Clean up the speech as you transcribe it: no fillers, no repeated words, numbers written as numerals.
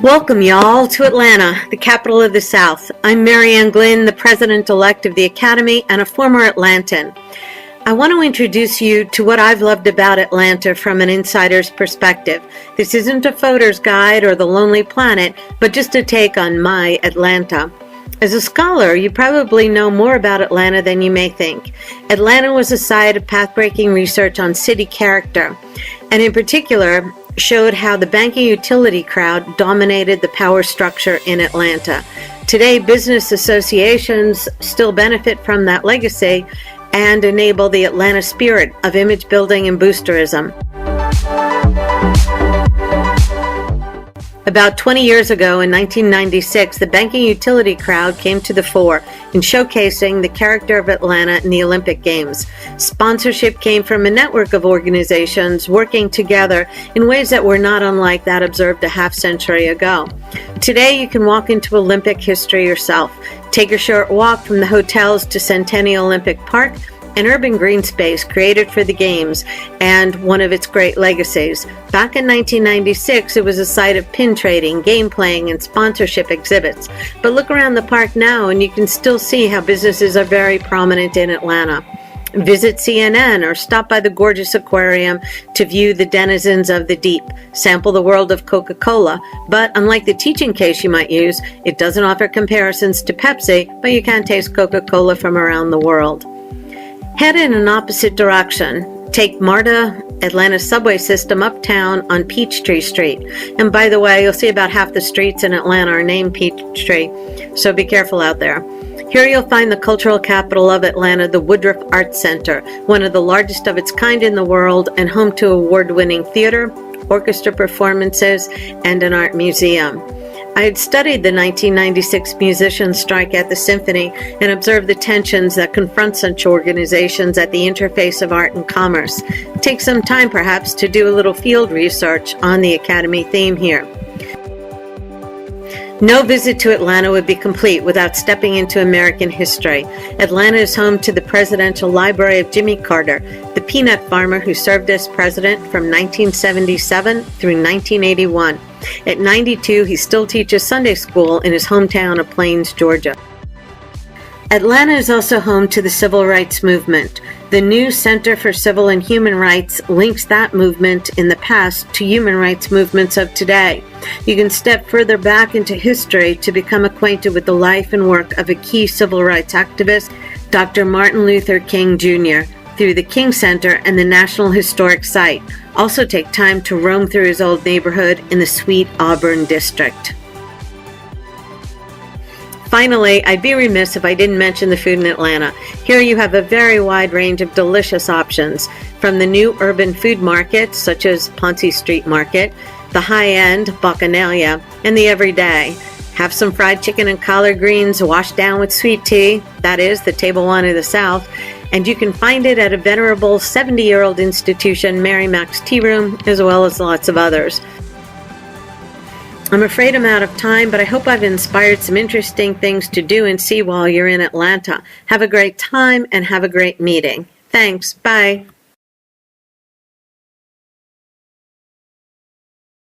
Welcome, y'all, to Atlanta, the capital of the South. I'm Ann Glynn, the president-elect of the Academy and a former Atlantan. I want to introduce you to what I've loved about Atlanta from an insider's perspective. This isn't a photo's guide or the Lonely Planet, but just a take on my Atlanta. As a scholar, you probably know more about Atlanta than you may think. Atlanta was a site of path-breaking research on city character, and in particular, showed how the banking utility crowd dominated the power structure in Atlanta. Today, business associations still benefit from that legacy and enable the Atlanta spirit of image building and boosterism. About 20 years ago, in 1996, the banking utility crowd came to the fore in showcasing the character of Atlanta in the Olympic Games. Sponsorship came from a network of organizations working together in ways that were not unlike that observed a half-century ago. Today, you can walk into Olympic history yourself. Take a short walk from the hotels to Centennial Olympic Park, an urban green space created for the Games and one of its great legacies. Back in 1996, it was a site of pin trading, game playing, and sponsorship exhibits. But look around the park now and you can still see how businesses are very prominent in Atlanta. Visit CNN or stop by the gorgeous aquarium to view the denizens of the deep. Sample the world of Coca-Cola, but unlike the teaching case you might use, it doesn't offer comparisons to Pepsi, but you can taste Coca-Cola from around the world. Head in an opposite direction. Take MARTA, Atlanta's subway system, uptown on Peachtree Street. And by the way, you'll see about half the streets in Atlanta are named Peachtree, so be careful out there. Here you'll find the cultural capital of Atlanta, the Woodruff Arts Center, one of the largest of its kind in the world and home to award-winning theater, orchestra performances, and an art museum. I had studied the 1996 musicians' strike at the symphony and observed the tensions that confront such organizations at the interface of art and commerce. Take some time, perhaps, to do a little field research on the Academy theme here. No visit to Atlanta would be complete without stepping into American history. Atlanta is home to the Presidential Library of Jimmy Carter, the peanut farmer who served as president from 1977 through 1981. At 92, he still teaches Sunday school in his hometown of Plains, Georgia. Atlanta is also home to the Civil Rights Movement. The new Center for Civil and Human Rights links that movement in the past to human rights movements of today. You can step further back into history to become acquainted with the life and work of a key civil rights activist, Dr. Martin Luther King Jr., through the King Center and the National Historic Site. Also take time to roam through his old neighborhood in the Sweet Auburn District. Finally, I'd be remiss if I didn't mention the food in Atlanta. Here you have a very wide range of delicious options, from the new urban food markets, such as Ponce Street Market, the high-end Bacchanalia, and the everyday. Have some fried chicken and collard greens washed down with sweet tea, that is, the Table One of the South, and you can find it at a venerable 70-year-old institution, Mary Mac's Tea Room, as well as lots of others. I'm afraid I'm out of time, but I hope I've inspired some interesting things to do and see while you're in Atlanta. Have a great time and have a great meeting. Thanks. Bye.